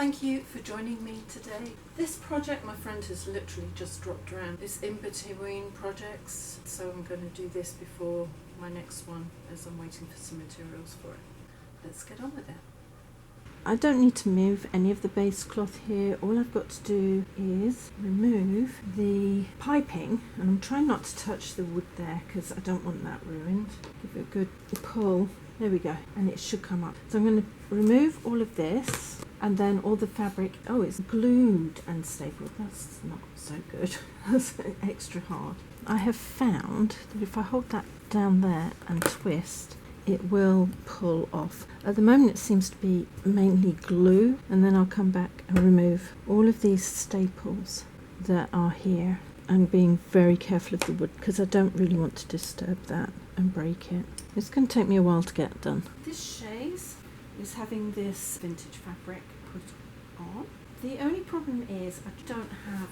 Thank you for joining me today. This project my friend has literally just dropped around. It's in between projects, so I'm going to do this before my next one as I'm waiting for some materials for it. Let's get on with it. I don't need to move any of the base cloth here. All I've got to do is remove the piping, and I'm trying not to touch the wood there because I don't want that ruined. Give it a good pull. There we go, and it should come up. So I'm going to remove all of this, and then all the fabric. Oh, it's glued and stapled. That's not so good. That's extra hard. I have found that if I hold that down there and twist, it will pull off. At the moment it seems to be mainly glue, and then I'll come back and remove all of these staples that are here. I'm being very careful of the wood because I don't really want to disturb that and break it. It's going to take me a while to get done. This chaise is having this vintage fabric put on. The only problem is I don't have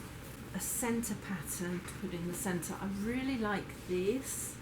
a centre pattern to put in the centre. I really like this,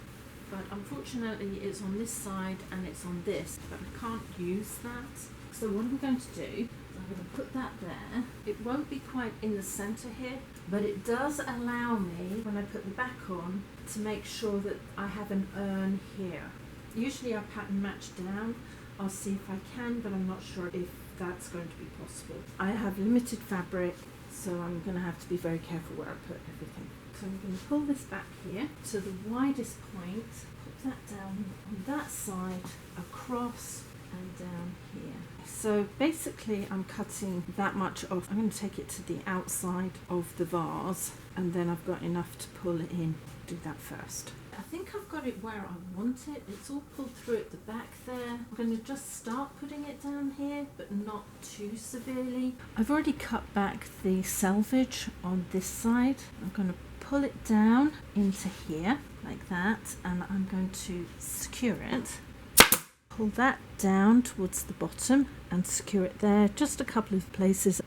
but unfortunately it's on this side and it's on this, but I can't use that. So what I'm going to do is I'm going to put that there. It won't be quite in the centre here, but it does allow me, when I put the back on, to make sure that I have an urn here. Usually I pattern match down. I'll see if I can, but I'm not sure if that's going to be possible. I have limited fabric, so I'm going to have to be very careful where I put everything. So I'm going to pull this back here to the widest point, put that down on that side, across and down here. So basically I'm cutting that much off. I'm going to take it to the outside of the vase, and then I've got enough to pull it in. Do that first. I think I've got it where I want it. It's all pulled through at the back there. I'm going to just start putting it down here, but not too severely. I've already cut back the selvage on this side. I'm going to pull it down into here like that, and I'm going to secure it. Pull that down towards the bottom and secure it there, just a couple of places.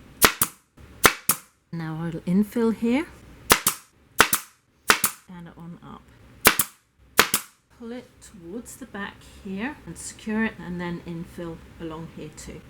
Now I'll infill here and on up. Pull it towards the back here and secure it, and then infill along here too.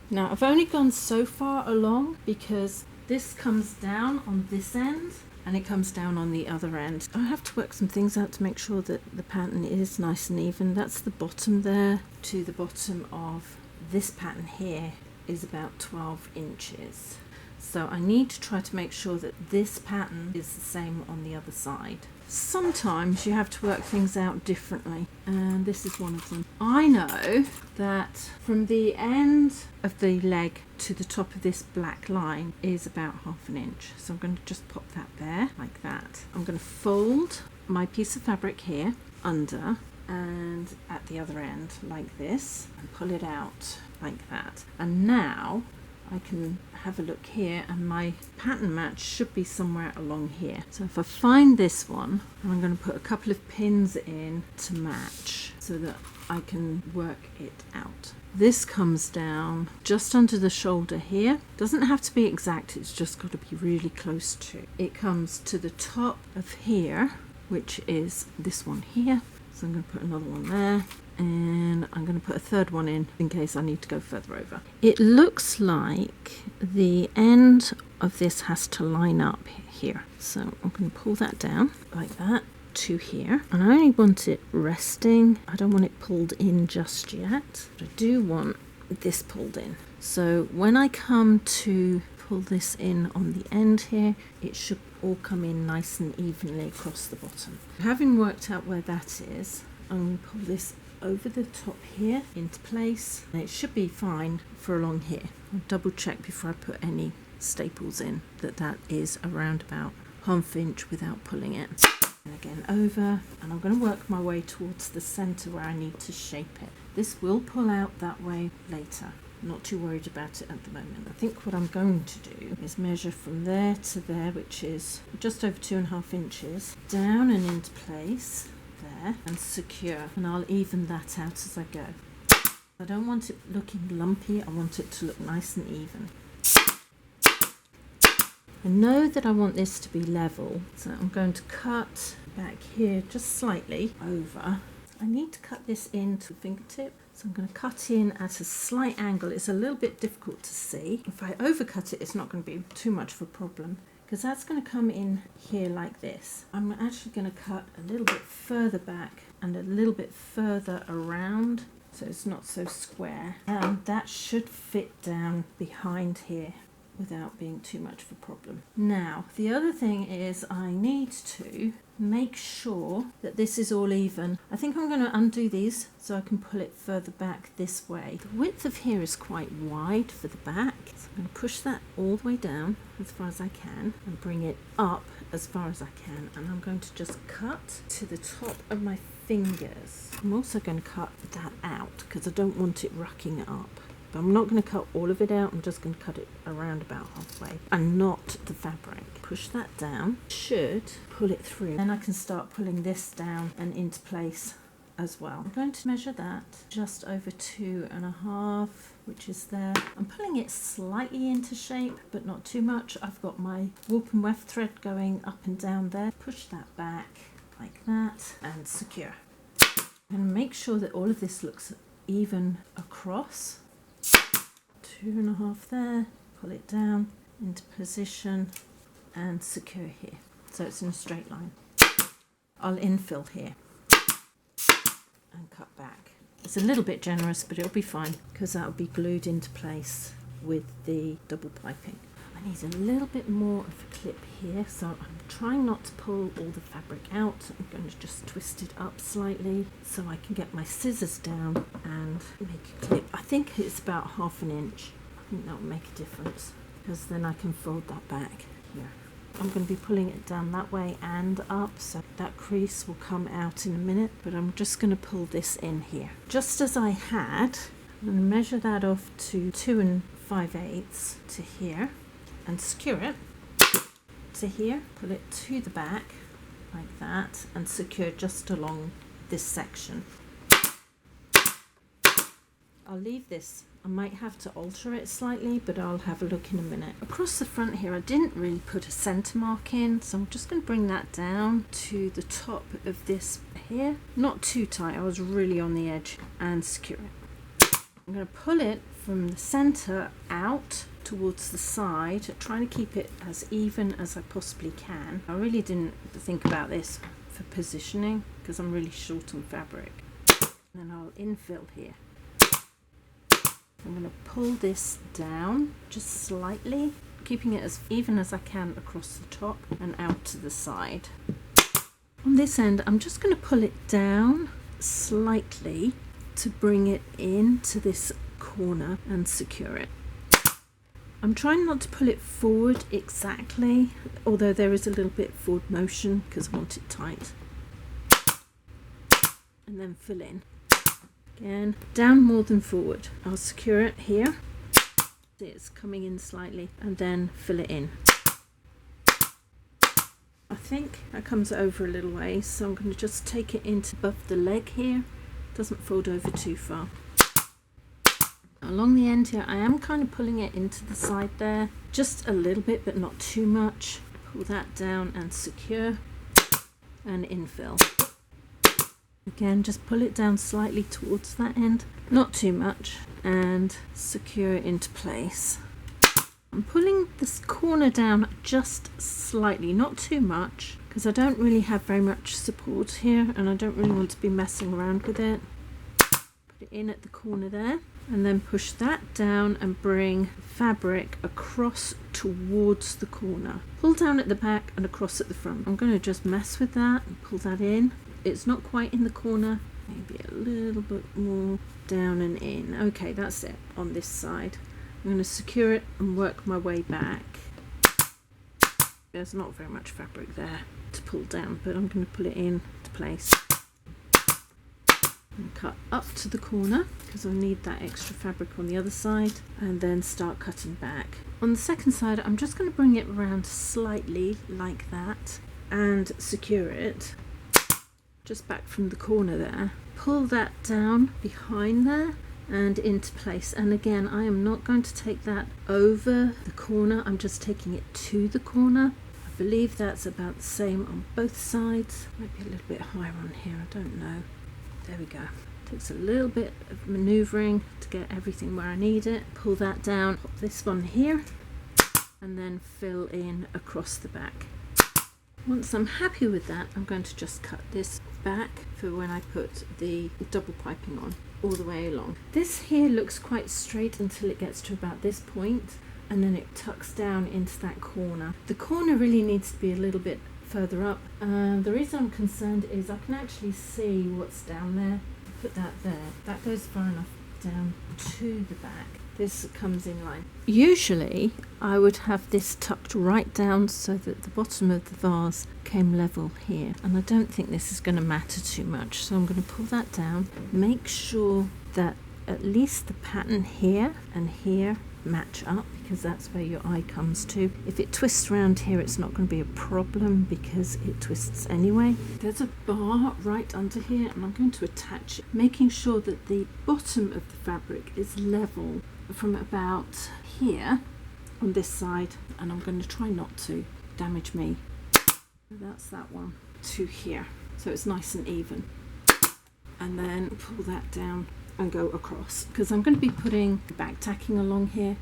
Now I've only gone so far along because this comes down on this end and it comes down on the other end. I have to work some things out to make sure that the pattern is nice and even. That's the bottom there to the bottom of this pattern here is about 12 inches. So I need to try to make sure that this pattern is the same on the other side. Sometimes you have to work things out differently, and this is one of them. I know that from the end of the leg to the top of this black line is about 1/2 inch. So I'm going to just pop that there like that. I'm going to fold my piece of fabric here under and at the other end like this and pull it out like that. And now I can have a look here, and my pattern match should be somewhere along here. So if I find this one, I'm going to put a couple of pins in to match so that I can work it out. This comes down just under the shoulder here. Doesn't have to be exact, it's just got to be really close to. It comes to the top of here, which is this one here. So I'm going to put another one there, and I'm going to put a third one in case I need to go further over. It looks like the end of this has to line up here. So I'm going to pull that down like that to here. And I only want it resting. I don't want it pulled in just yet. But I do want this pulled in. So when I come to pull this in on the end here, it should all come in nice and evenly across the bottom. Having worked out where that is, I'm going to pull this over the top here into place, and it should be fine for along here. I'll double check before I put any staples in that is around about 1/2 inch without pulling it. And again over, and I'm going to work my way towards the center where I need to shape it. This will pull out that way later. I'm not too worried about it at the moment. I think what I'm going to do is measure from there to there, which is just over 2.5 inches, down and into place there and secure, and I'll even that out as I go. I don't want it looking lumpy, I want it to look nice and even. I know that I want this to be level, so I'm going to cut back here just slightly over I need to cut this into the fingertip, so I'm going to cut in at a slight angle. It's a little bit difficult to see. If I overcut it, it's not going to be too much of a problem, because that's going to come in here like this. I'm actually going to cut a little bit further back and a little bit further around, so it's not so square, and that should fit down behind here without being too much of a problem. Now, the other thing is I need to make sure that this is all even. I think I'm going to undo these so I can pull it further back this way. The width of here is quite wide for the back, so I'm going to push that all the way down as far as I can and bring it up as far as I can, and I'm going to just cut to the top of my fingers. I'm also going to cut that out because I don't want it racking up. But I'm not going to cut all of it out, I'm just going to cut it around about halfway and not the fabric. Push that down, should pull it through. Then I can start pulling this down and into place as well. I'm going to measure that just over 2.5, which is there. I'm pulling it slightly into shape, but not too much. I've got my warp and weft thread going up and down there. Push that back like that and secure. And make sure that all of this looks even across. 2.5 there, pull it down into position and secure here, so it's in a straight line. I'll infill here and cut back. It's a little bit generous, but it'll be fine because that'll be glued into place with the double piping. I need a little bit more of a clip here, so I'm trying not to pull all the fabric out. I'm going to just twist it up slightly so I can get my scissors down and make a clip. I think it's about 1/2 inch. I think that will make a difference because then I can fold that back here. I'm going to be pulling it down that way and up, so that crease will come out in a minute, but I'm just going to pull this in here. Just as I had, I'm going to measure that off to 2 5/8 to here and secure it to here, pull it to the back like that and secure just along this section. I'll leave this. I might have to alter it slightly, but I'll have a look in a minute. Across the front here, I didn't really put a centre mark in, so I'm just going to bring that down to the top of this here. Not too tight, I was really on the edge, and secure it. I'm going to pull it from the centre out towards the side, trying to keep it as even as I possibly can. I really didn't think about this for positioning because I'm really short on fabric. And then I'll infill here. I'm going to pull this down just slightly, keeping it as even as I can across the top and out to the side. On this end, I'm just going to pull it down slightly to bring it into this corner and secure it. I'm trying not to pull it forward exactly, although there is a little bit forward motion because I want it tight. And then fill in. Again, down more than forward. I'll secure it here. It's coming in slightly and then fill it in. I think that comes over a little way, so I'm going to just take it into above the leg here. Doesn't fold over too far. Along the end here, I am kind of pulling it into the side there, just a little bit, but not too much. Pull that down and secure and infill. Again, just pull it down slightly towards that end, not too much, and secure it into place. I'm pulling this corner down just slightly, not too much, because I don't really have very much support here and I don't really want to be messing around with it. Put it in at the corner there. And then push that down and bring fabric across towards the corner. Pull down at the back and across at the front. I'm going to just mess with that and pull that in. It's not quite in the corner, maybe a little bit more down and in. Okay, that's it on this side. I'm going to secure it and work my way back. There's not very much fabric there to pull down, but I'm going to pull it in to place. And cut up to the corner because I need that extra fabric on the other side, and then start cutting back. On the second side, I'm just going to bring it around slightly like that and secure it just back from the corner there. Pull that down behind there and into place, and again, I am not going to take that over the corner, I'm just taking it to the corner. I believe that's about the same on both sides, might be a little bit higher on here, I don't know. I There we go. Takes a little bit of manoeuvring to get everything where I need it. Pull that down, pop this one here, and then fill in across the back. Once I'm happy with that, I'm going to just cut this back for when I put the double piping on all the way along. This here looks quite straight until it gets to about this point, and then it tucks down into that corner. The corner really needs to be a little bit further up. The reason I'm concerned is I can actually see what's down there. Put that there. That goes far enough down to the back. This comes in line. Usually I would have this tucked right down so that the bottom of the vase came level here, and I don't think this is going to matter too much, so I'm going to pull that down. Make sure that at least the pattern here and here match up, because that's where your eye comes to. If it twists around here, it's not going to be a problem because it twists anyway. There's a bar right under here, and I'm going to attach it, making sure that the bottom of the fabric is level from about here on this side, and I'm going to try not to damage me. That's that one to here, so it's nice and even. And then pull that down and go across, because I'm going to be putting back tacking along here.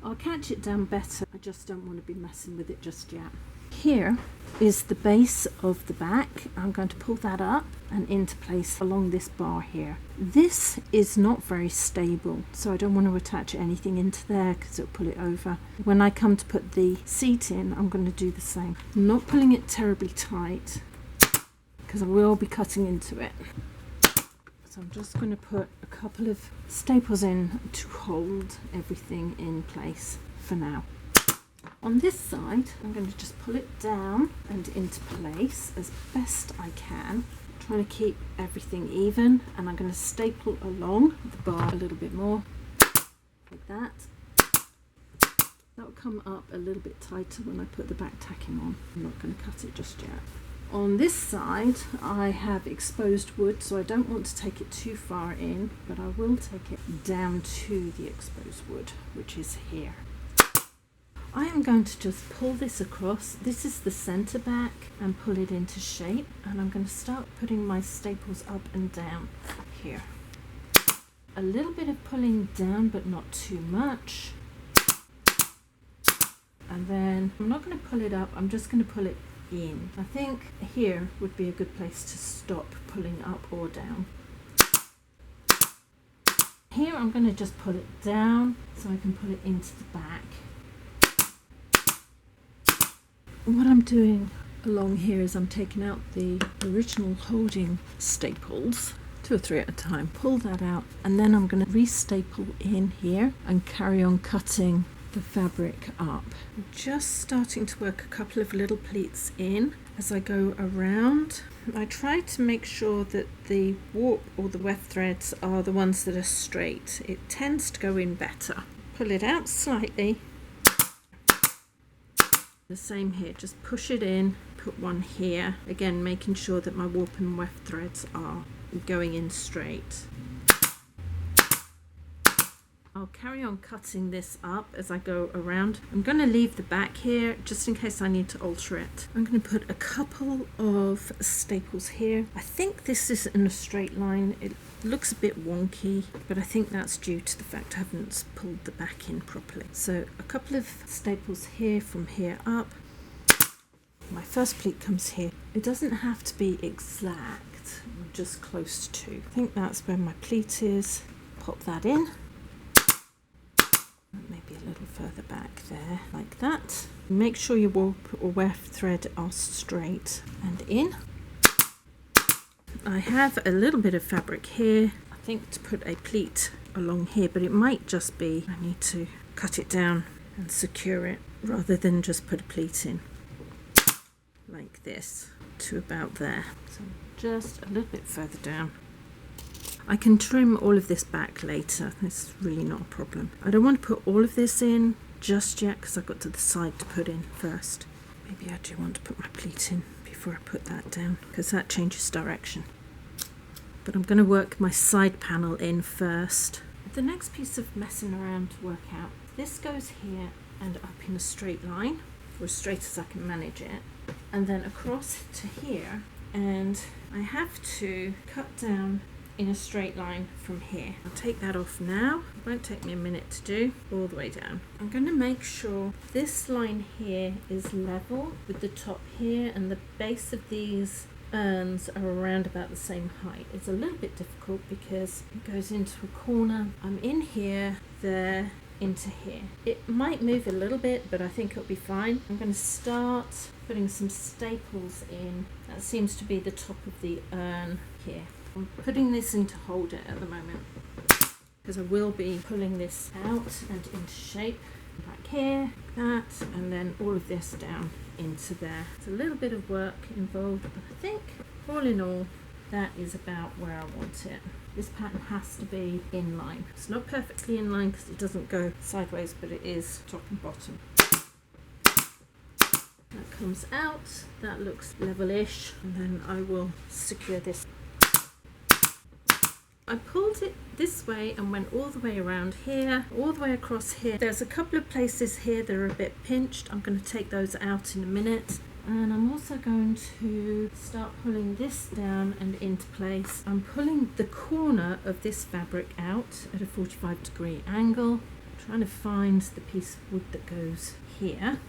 I'll catch it down better, I just don't want to be messing with it just yet. Here is the base of the back. I'm going to pull that up and into place along this bar here. This is not very stable, so I don't want to attach anything into there because it'll pull it over. When I come to put the seat in, I'm going to do the same. I'm not pulling it terribly tight because I will be cutting into it. So I'm just going to put a couple of staples in to hold everything in place for now. On this side, I'm going to just pull it down and into place as best I can, trying to keep everything even, and I'm going to staple along the bar a little bit more, like that. That'll come up a little bit tighter when I put the back tacking on. I'm not going to cut it just yet. On this side, I have exposed wood, so I don't want to take it too far in, but I will take it down to the exposed wood, which is here. I am going to just pull this across. This is the center back, and pull it into shape, and I'm going to start putting my staples up and down here. A little bit of pulling down, but not too much. And then I'm not going to pull it up, I'm just going to pull it in. I think here would be a good place to stop pulling up or down. Here I'm going to just pull it down so I can pull it into the back. What I'm doing along here is I'm taking out the original holding staples, 2 or 3 at a time, pull that out, and then I'm going to restaple in here and carry on cutting the fabric up. I'm just starting to work a couple of little pleats in as I go around. I try to make sure that the warp or the weft threads are the ones that are straight. It tends to go in better. Pull it out slightly. The same here, just push it in, put one here, again making sure that my warp and weft threads are going in straight. I'll carry on cutting this up as I go around. I'm going to leave the back here just in case I need to alter it. I'm going to put a couple of staples here. I think this is in a straight line. It looks a bit wonky, but I think that's due to the fact I haven't pulled the back in properly. So a couple of staples here from here up. My first pleat comes here. It doesn't have to be exact, just close to. I think that's where my pleat is. Pop that in. Maybe a little further back there, like that. Make sure your warp or weft thread are straight and in. I have a little bit of fabric here, I think to put a pleat along here, but it might just be I need to cut it down and secure it rather than just put a pleat in like this to about there. So just a little bit further down. I can trim all of this back later, it's really not a problem. I don't want to put all of this in just yet because I've got to the side to put in first. Maybe I do want to put my pleat in before I put that down because that changes direction. But I'm going to work my side panel in first. The next piece of messing around to work out, this goes here and up in a straight line, or as straight as I can manage it, and then across to here, and I have to cut down in a straight line from here. I'll take that off now. It won't take me a minute to do. All the way down. I'm going to make sure this line here is level with the top here, and the base of these urns are around about the same height. It's a little bit difficult because it goes into a corner. I'm in here, there, into here. It might move a little bit, but I think it'll be fine. I'm going to start putting some staples in. That seems to be the top of the urn here. I'm putting this in to hold it at the moment because I will be pulling this out and into shape. Back here, like that, and then all of this down into there. It's a little bit of work involved, but I think all in all that is about where I want it. This pattern has to be in line. It's not perfectly in line because it doesn't go sideways, but it is top and bottom. That comes out, that looks level-ish, and then I will secure this. I pulled it this way and went all the way around here, all the way across here. There's a couple of places here that are a bit pinched. I'm going to take those out in a minute. And I'm also going to start pulling this down and into place. I'm pulling the corner of this fabric out at a 45-degree angle. I'm trying to find the piece of wood that goes here.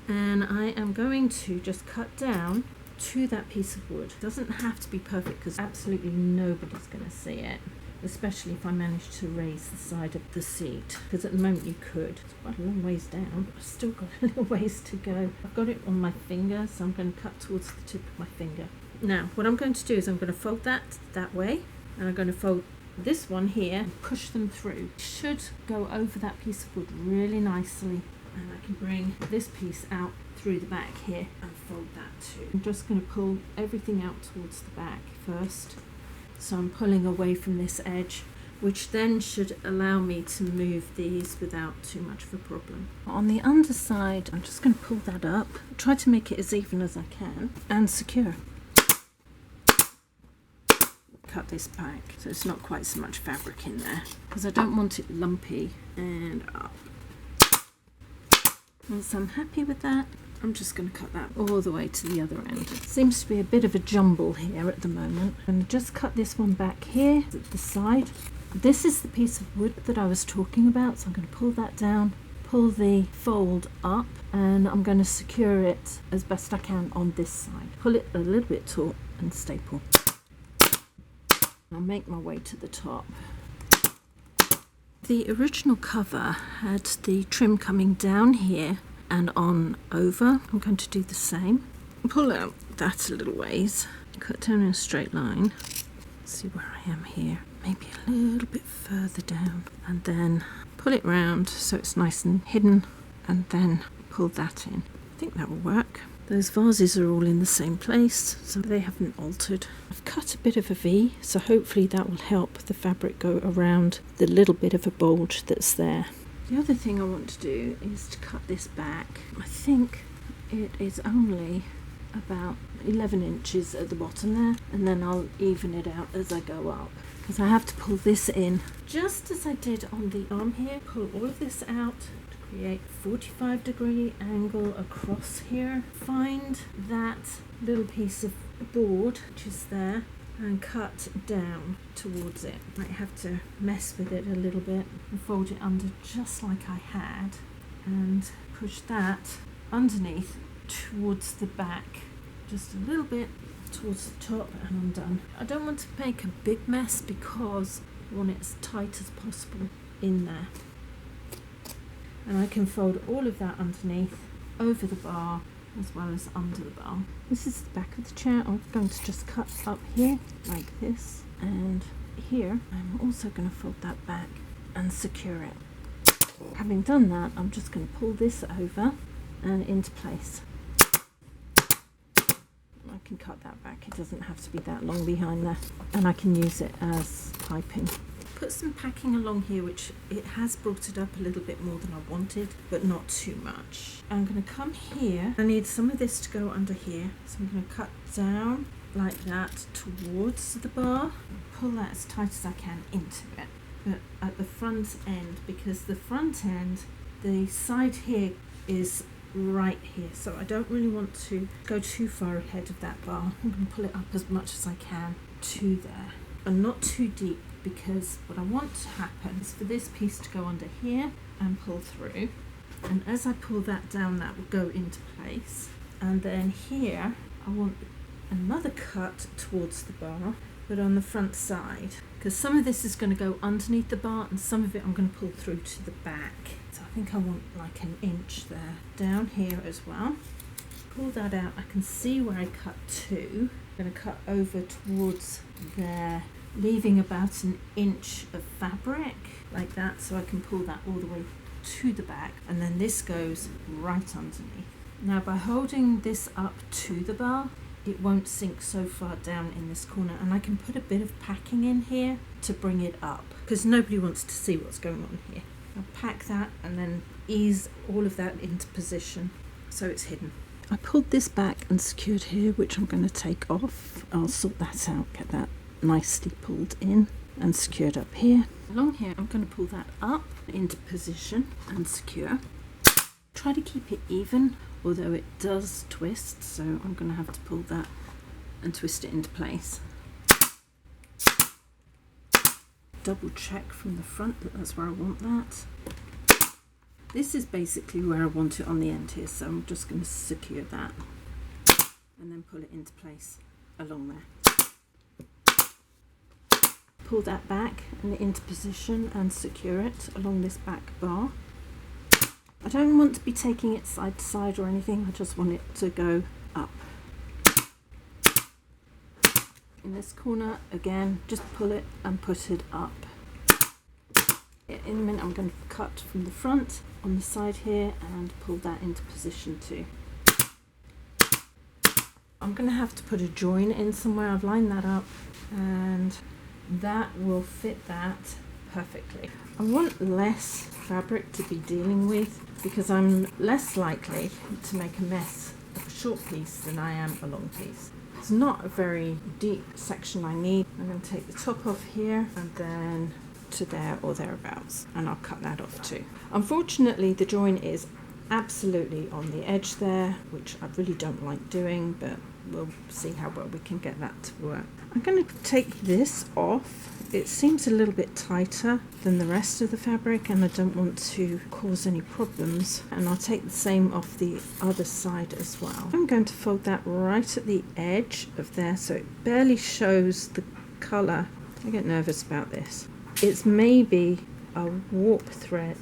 And I am going to just cut down to that piece of wood. It doesn't have to be perfect because absolutely nobody's going to see it, especially if I manage to raise the side of the seat, because at the moment you could. It's quite a long ways down, but I've still got a little ways to go. I've got it on my finger, so I'm going to cut towards the tip of my finger. Now what I'm going to do is I'm going to fold that way, and I'm going to fold this one here and push them through. It should go over that piece of wood really nicely, and I can bring this piece out through the back here and fold that too. I'm just going to pull everything out towards the back first. So I'm pulling away from this edge, which then should allow me to move these without too much of a problem. On the underside, I'm just going to pull that up, try to make it as even as I can, and secure. Cut this back so it's not quite so much fabric in there, because I don't want it lumpy, and up. Once I'm happy with that, I'm just going to cut that all the way to the other end. It seems to be a bit of a jumble here at the moment. I'm going to just cut this one back here at the side. This is the piece of wood that I was talking about, so I'm going to pull that down, pull the fold up, and I'm going to secure it as best I can on this side. Pull it a little bit taut and staple. I'll make my way to the top. The original cover had the trim coming down here and on over. I'm going to do the same. Pull out that a little ways, cut down in a straight line. See where I am here, maybe a little bit further down, and then pull it round so it's nice and hidden, and then pull that in. I think that will work. Those vases are all in the same place, so they haven't altered. I've cut a bit of a V, so hopefully that will help the fabric go around the little bit of a bulge that's there. The other thing I want to do is to cut this back. I think it is only about 11 inches at the bottom there, and then I'll even it out as I go up, because I have to pull this in just as I did on the arm here. Pull all of this out to create a 45-degree angle across here. Find that little piece of board which is there and cut down towards it. Might have to mess with it a little bit and fold it under just like I had, and push that underneath towards the back, just a little bit towards the top, and I'm done. I don't want to make a big mess because I want it as tight as possible in there. And I can fold all of that underneath, over the bar, as well as under the bar. This is the back of the chair. I'm going to just cut up here like this, and here I'm also going to fold that back and secure it. Having done that, I'm just going to pull this over and into place. I can cut that back, it doesn't have to be that long behind there, and I can use it as piping. Put some packing along here, which it has brought it up a little bit more than I wanted, but not too much. I'm going to come here. I need some of this to go under here, so I'm going to cut down like that towards the bar, pull that as tight as I can into it, but at the front end, because the front end, the side here is right here, so I don't really want to go too far ahead of that bar. I'm going to pull it up as much as I can to there, and not too deep, because what I want to happen is for this piece to go under here and pull through, and as I pull that down, that will go into place. And then here I want another cut towards the bar, but on the front side, because some of this is going to go underneath the bar and some of it I'm going to pull through to the back. So I think I want like an inch there. Down here as well. Pull that out. I can see where I cut to. I'm going to cut over towards there, leaving about an inch of fabric like that, so I can pull that all the way to the back, and then this goes right underneath. Now by holding this up to the bar, it won't sink so far down in this corner, and I can put a bit of packing in here to bring it up, because nobody wants to see what's going on here. I'll pack that and then ease all of that into position so it's hidden. I pulled this back and secured here, which I'm going to take off. I'll sort that out, get that nicely pulled in and secured up here. Along here I'm going to pull that up into position and secure. Try to keep it even, although it does twist, so I'm going to have to pull that and twist it into place. Double check from the front that that's where I want that. This is basically where I want it on the end here, so I'm just going to secure that and then pull it into place along there. Pull that back and into position and secure it along this back bar. I don't want to be taking it side to side or anything, I just want it to go up. In this corner, again, just pull it and put it up. In a minute I'm going to cut from the front on the side here and pull that into position too. I'm going to have to put a join in somewhere. I've lined that up and that will fit that perfectly. I want less fabric to be dealing with because I'm less likely to make a mess of a short piece than I am a long piece. It's not a very deep section I need. I'm going to take the top off here and then to there or thereabouts, and I'll cut that off too. Unfortunately, the join is absolutely on the edge there, which I really don't like doing, but we'll see how well we can get that to work. I'm going to take this off. It seems a little bit tighter than the rest of the fabric and I don't want to cause any problems, and I'll take the same off the other side as well. I'm going to fold that right at the edge of there so it barely shows the colour. I get nervous about this. It's maybe a warp thread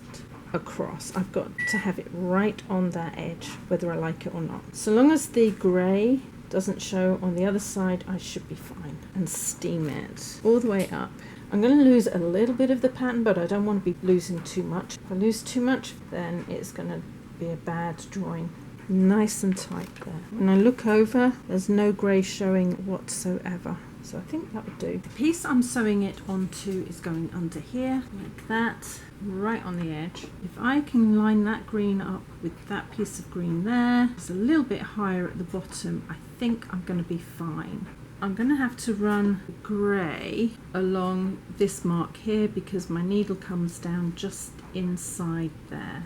across. I've got to have it right on that edge whether I like it or not. So long as the grey doesn't show on the other side, I should be fine. And steam it all the way up. I'm going to lose a little bit of the pattern, but I don't want to be losing too much. If I lose too much, then it's going to be a bad drawing. Nice and tight there. When I look over, there's no grey showing whatsoever. So I think that would do. The piece I'm sewing it onto is going under here, like that, right on the edge. If I can line that green up with that piece of green there, it's a little bit higher at the bottom, I think I'm going to be fine. I'm going to have to run grey along this mark here because my needle comes down just inside there.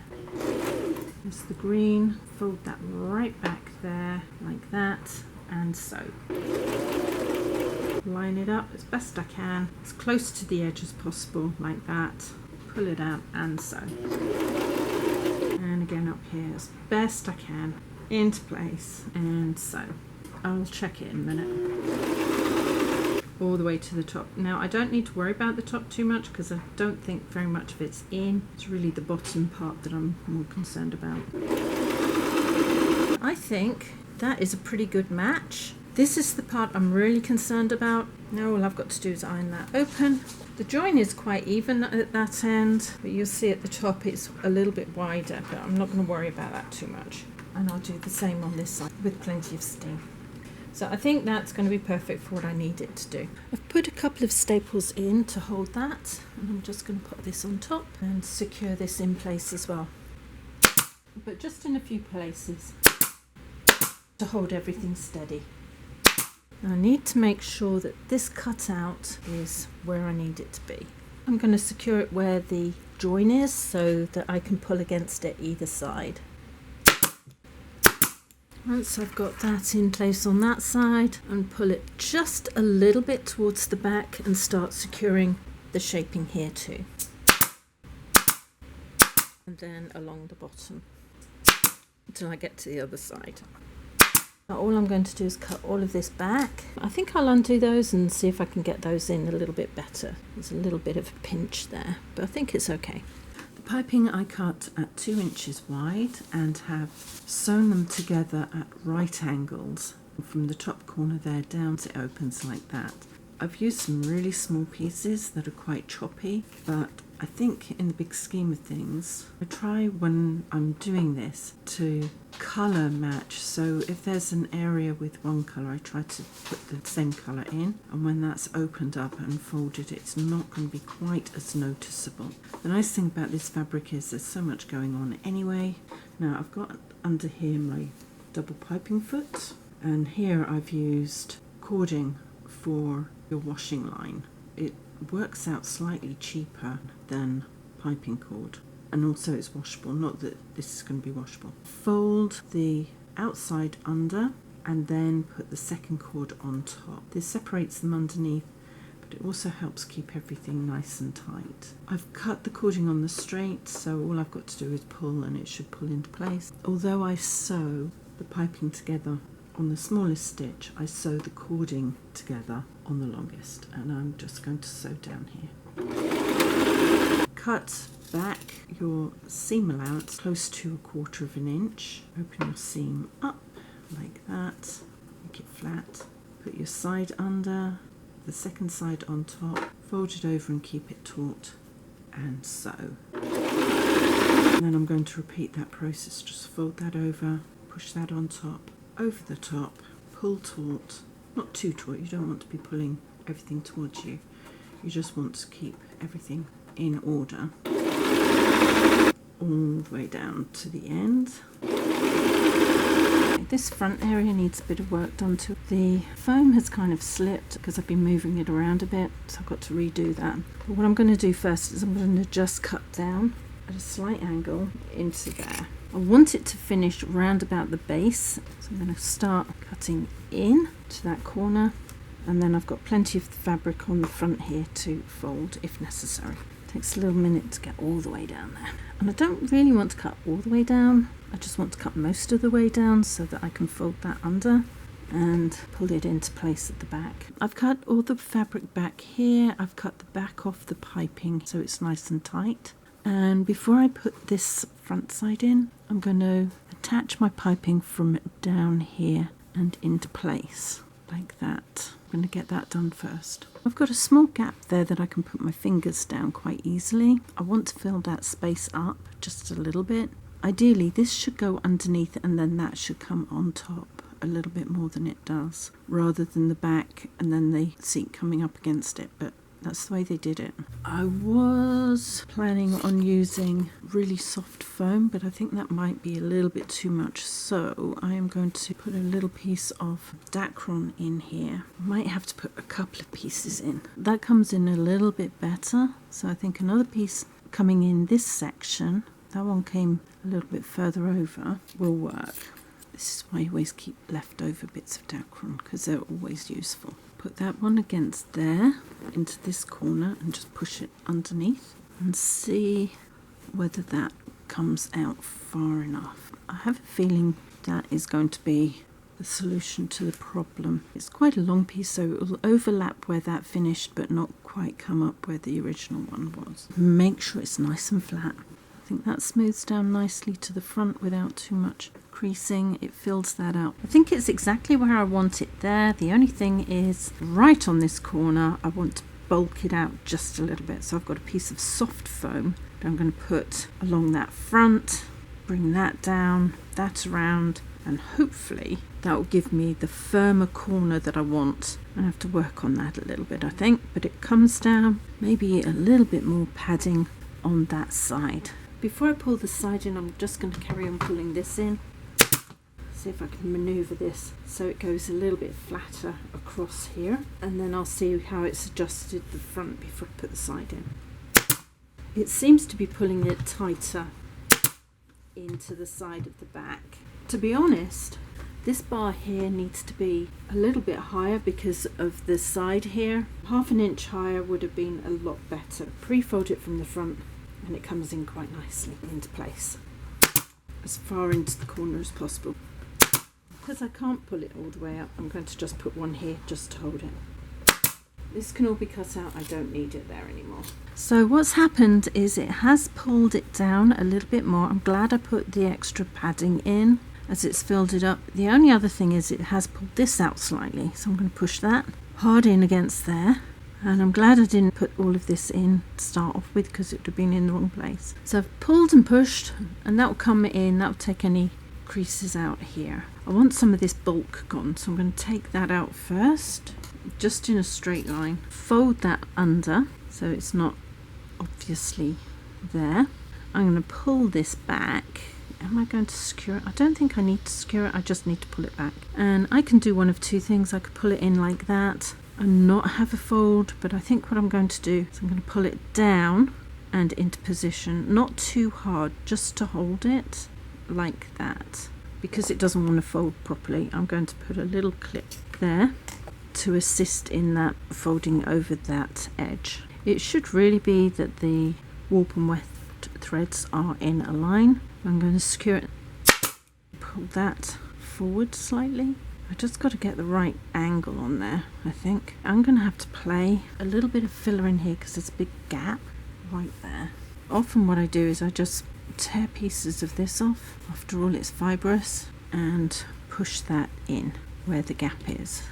There's the green, fold that right back there, like that, and sew. Line it up as best I can, as close to the edge as possible, like that. Pull it out and sew. And again up here as best I can, into place and sew. I'll check it in a minute. All the way to the top. Now I don't need to worry about the top too much because I don't think very much of it's in. It's really the bottom part that I'm more concerned about. I think that is a pretty good match. This is the part I'm really concerned about. Now all I've got to do is iron that open. The join is quite even at that end, but you'll see at the top it's a little bit wider, but I'm not going to worry about that too much. And I'll do the same on this side with plenty of steam. So I think that's going to be perfect for what I need it to do. I've put a couple of staples in to hold that, and I'm just going to put this on top and secure this in place as well. But just in a few places to hold everything steady. Now I need to make sure that this cutout is where I need it to be. I'm going to secure it where the join is so that I can pull against it either side. Once I've got that in place on that side, and pull it just a little bit towards the back and start securing the shaping here too. And then along the bottom until I get to the other side. Now all I'm going to do is cut all of this back. I think I'll undo those and see if I can get those in a little bit better. There's a little bit of a pinch there, but I think it's okay. The piping I cut at 2 inches wide and have sewn them together at right angles. From the top corner there down, it opens like that. I've used some really small pieces that are quite choppy, but I think in the big scheme of things, I try when I'm doing this to colour match. So if there's an area with one colour, I try to put the same colour in, and when that's opened up and folded, it's not going to be quite as noticeable. The nice thing about this fabric is there's so much going on anyway. Now I've got under here my double piping foot, and here I've used cording for your washing line. It works out slightly cheaper than piping cord, and also it's washable, not that this is going to be washable. Fold the outside under and then put the second cord on top. This separates them underneath, but it also helps keep everything nice and tight. I've cut the cording on the straight, so all I've got to do is pull and it should pull into place. Although I sew the piping together on the smallest stitch, I sew the cording together on the longest, and I'm just going to sew down here. Cut back your seam allowance close to 1/4 inch. Open your seam up like that, make it flat. Put your side under, the second side on top, fold it over and keep it taut, and sew. And then I'm going to repeat that process. Just fold that over, push that on top, over the top, pull taut, not too taut, you don't want to be pulling everything towards you, you just want to keep everything in order, all the way down to the end. This front area needs a bit of work done to it. The foam has kind of slipped because I've been moving it around a bit, so I've got to redo that. But what I'm going to do first is I'm going to just cut down at a slight angle into there. I want it to finish round about the base, so I'm going to start cutting in to that corner, and then I've got plenty of the fabric on the front here to fold if necessary. It takes a little minute to get all the way down there, and I don't really want to cut all the way down, I just want to cut most of the way down so that I can fold that under and pull it into place at the back. I've cut all the fabric back here, I've cut the back off the piping so it's nice and tight. And before I put this front side in, I'm going to attach my piping from down here and into place like that. I'm going to get that done first. I've got a small gap there that I can put my fingers down quite easily. I want to fill that space up just a little bit. Ideally this should go underneath and then that should come on top a little bit more than it does, rather than the back and then the seat coming up against it, but that's the way they did it. I was planning on using really soft foam, but I think that might be a little bit too much, so I am going to put a little piece of Dacron in here. I might have to put a couple of pieces in. That comes in a little bit better, so I think another piece coming in this section, that one came a little bit further over, will work. This is why I always keep leftover bits of Dacron, because they're always useful. Put that one against there, into this corner, and just push it underneath and see whether that comes out far enough. I have a feeling that is going to be the solution to the problem. It's quite a long piece, so it will overlap where that finished but not quite come up where the original one was. Make sure it's nice and flat. I think that smooths down nicely to the front without too much creasing. It fills that out. I think it's exactly where I want it there. The only thing is right on this corner I want to bulk it out just a little bit, so I've got a piece of soft foam that I'm going to put along that front, bring that down, that around, and hopefully that will give me the firmer corner that I want. I have to work on that a little bit, I think, but it comes down, maybe a little bit more padding on that side. Before I pull the side in, I'm just going to carry on pulling this in. See if I can maneuver this so it goes a little bit flatter across here, and then I'll see how it's adjusted the front before I put the side in. It seems to be pulling it tighter into the side of the back. To be honest, This bar here needs to be a little bit higher because of the side here. 1/2 inch higher would have been a lot better. Pre-fold it from the front and it comes in quite nicely into place, as far into the corner as possible. Because I can't pull it all the way up, I'm going to just put one here just to hold it. This can all be cut out, I don't need it there anymore. So what's happened is it has pulled it down a little bit more. I'm glad I put the extra padding in as it's filled it up. The only other thing is it has pulled this out slightly, so I'm going to push that hard in against there. And I'm glad I didn't put all of this in to start off with, because it would have been in the wrong place. So I've pulled and pushed, and that will come in, that will take any creases out here. I want some of this bulk gone, so I'm going to take that out first, just in a straight line. Fold that under so it's not obviously there. I'm going to pull this back. Am I going to secure it? I don't think I need to secure it, I just need to pull it back. And I can do one of two things. I could pull it in like that and not have a fold, but I think what I'm going to do is I'm going to pull it down and into position, not too hard, just to hold it like that. Because it doesn't want to fold properly, I'm going to put a little clip there to assist in that folding over that edge. It should really be that the warp and weft threads are in a line. I'm going to secure it, pull that forward slightly. I just got to get the right angle on there, I think. I'm going to have to play a little bit of filler in here because there's a big gap right there. Often what I do is I just tear pieces of this off, after all it's fibrous, and push that in where the gap is,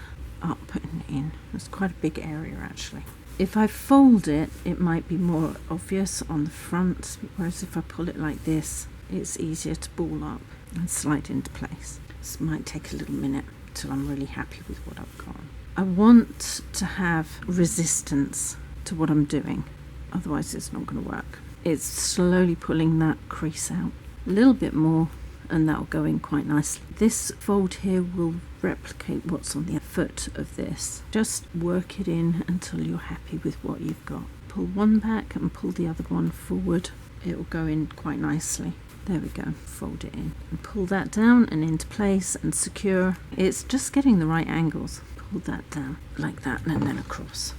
up and in. It's quite a big area actually. If I fold it, it might be more obvious on the front, whereas if I pull it like this, it's easier to ball up and slide into place. This might take a little minute till I'm really happy with what I've got. I want to have resistance to what I'm doing, otherwise it's not going to work. It's slowly pulling that crease out a little bit more, and that'll go in quite nicely. This fold here will replicate what's on the foot of this. Just work it in until you're happy with what you've got. Pull one back and pull the other one forward. It will go in quite nicely. There we go, fold it in and pull that down and into place and secure. It's just getting the right angles. Pull that down like that and then across.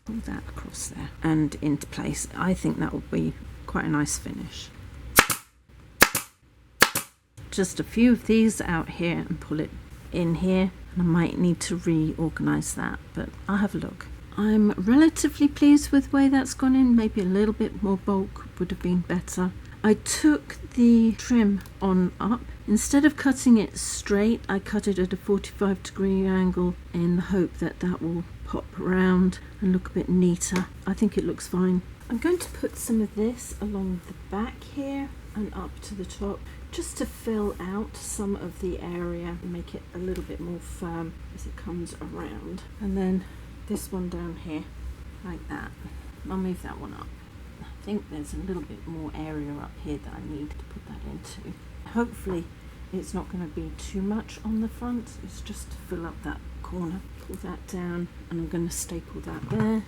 Pull that across there and into place. I think that will be quite a nice finish. Just a few of these out here and pull it in here, and I might need to reorganize that, but I'll have a look. I'm relatively pleased with the way that's gone in. Maybe a little bit more bulk would have been better. I took the trim on up. Instead of cutting it straight, I cut it at a 45-degree angle in the hope that that will pop around and look a bit neater. I think it looks fine. I'm going to put some of this along the back here and up to the top, just to fill out some of the area and make it a little bit more firm as it comes around. And then this one down here, like that. I'll move that one up. I think there's a little bit more area up here that I need to put that into. Hopefully it's not going to be too much on the front, it's just to fill up that corner. Pull that down and I'm going to staple that there.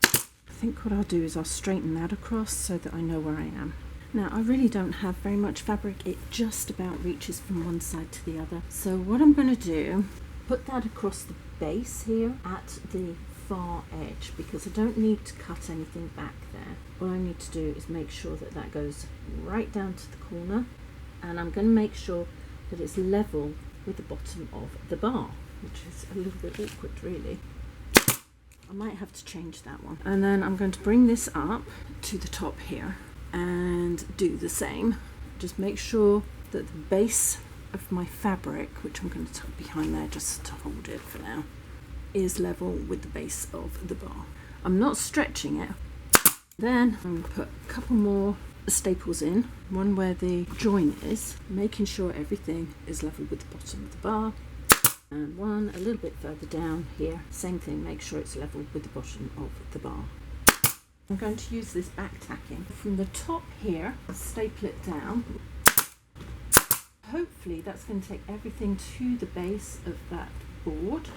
I think what I'll do is I'll straighten that across so that I know where I am. Now I really don't have very much fabric, it just about reaches from one side to the other. So what I'm going to do, put that across the base here at the far edge, because I don't need to cut anything back there. All I need to do is make sure that that goes right down to the corner, and I'm going to make sure that it's level with the bottom of the bar, which is a little bit awkward really. I might have to change that one. And then I'm going to bring this up to the top here and do the same. Just make sure that the base of my fabric, which I'm going to tuck behind there just to hold it for now, is level with the base of the bar. I'm not stretching it. Then I'm going to put a couple more staples in, one where the join is, making sure everything is level with the bottom of the bar, and one a little bit further down here, same thing, make sure it's level with the bottom of the bar. I'm going to use this back tacking from the top here, staple it down. Hopefully that's going to take everything to the base of that board.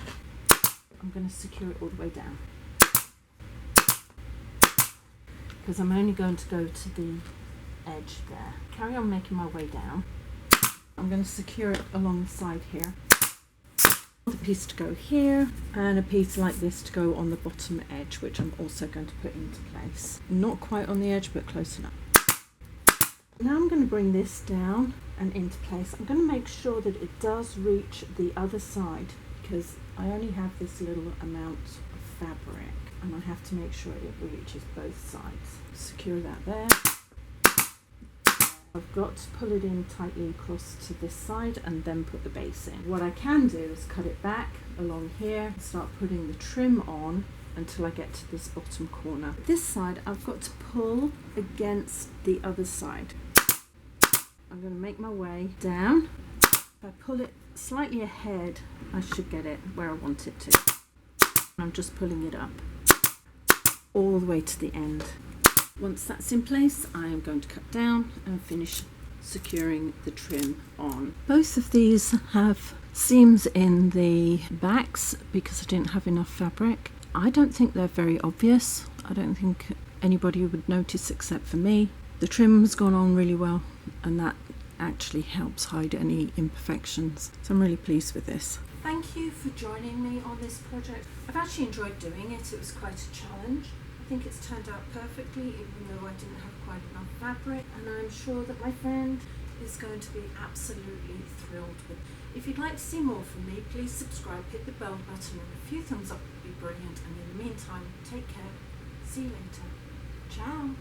I'm going to secure it all the way down, because I'm only going to go to the edge there. Carry on making my way down. I'm going to secure it along the side here. A piece to go here and a piece like this to go on the bottom edge, which I'm also going to put into place. Not quite on the edge, but close enough. Now I'm going to bring this down and into place. I'm going to make sure that it does reach the other side because I only have this little amount of fabric and I have to make sure it reaches both sides. Secure that there. I've got to pull it in tightly across to this side and then put the base in. What I can do is cut it back along here and start putting the trim on until I get to this bottom corner. This side I've got to pull against the other side. I'm going to make my way down. If I pull it slightly ahead, I should get it where I want it to. I'm just pulling it up all the way to the end. Once that's in place, I am going to cut down and finish securing the trim on. Both of these have seams in the backs because I didn't have enough fabric. I don't think they're very obvious. I don't think anybody would notice except for me. The trim has gone on really well and that actually helps hide any imperfections. So I'm really pleased with this. Thank you for joining me on this project. I've actually enjoyed doing it. It was quite a challenge. I think it's turned out perfectly, even though I didn't have quite enough fabric, and I'm sure that my friend is going to be absolutely thrilled with it. If you'd like to see more from me, please subscribe, hit the bell button, and a few thumbs up would be brilliant. And in the meantime, take care. See you later. Ciao.